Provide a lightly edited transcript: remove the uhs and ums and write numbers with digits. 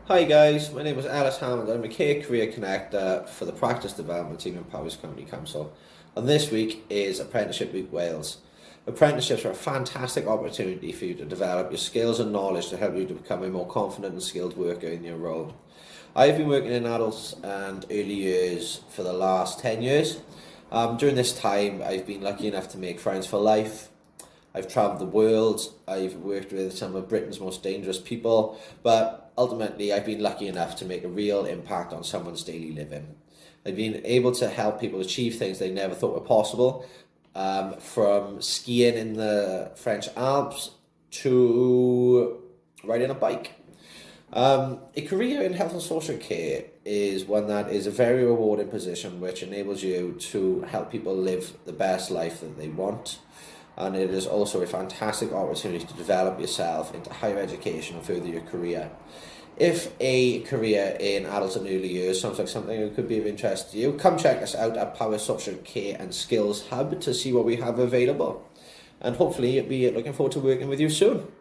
Hi guys, my name is Alice Hammond. I'm a Key Career Connector for the Practice Development Team in Powys County Council. And this week is Apprenticeship Week Wales. Apprenticeships are a fantastic opportunity for you to develop your skills and knowledge to help you to become a more confident and skilled worker in your role. I've been working in adults and early years for the last 10 years. During this time, I've been lucky enough to make friends for life. I've travelled the world, I've worked with some of Britain's most dangerous people, but ultimately I've been lucky enough to make a real impact on someone's daily living. I've been able to help people achieve things they never thought were possible, from skiing in the French Alps to riding a bike. A career in health and social care is one that is a very rewarding position which enables you to help people live the best life that they want. And it is also a fantastic opportunity to develop yourself into higher education and further your career. If a career in adult and early years sounds like something that could be of interest to you, come check us out at Powys Social Care and Skills Hub to see what we have available. And hopefully you'll be looking forward to working with you soon.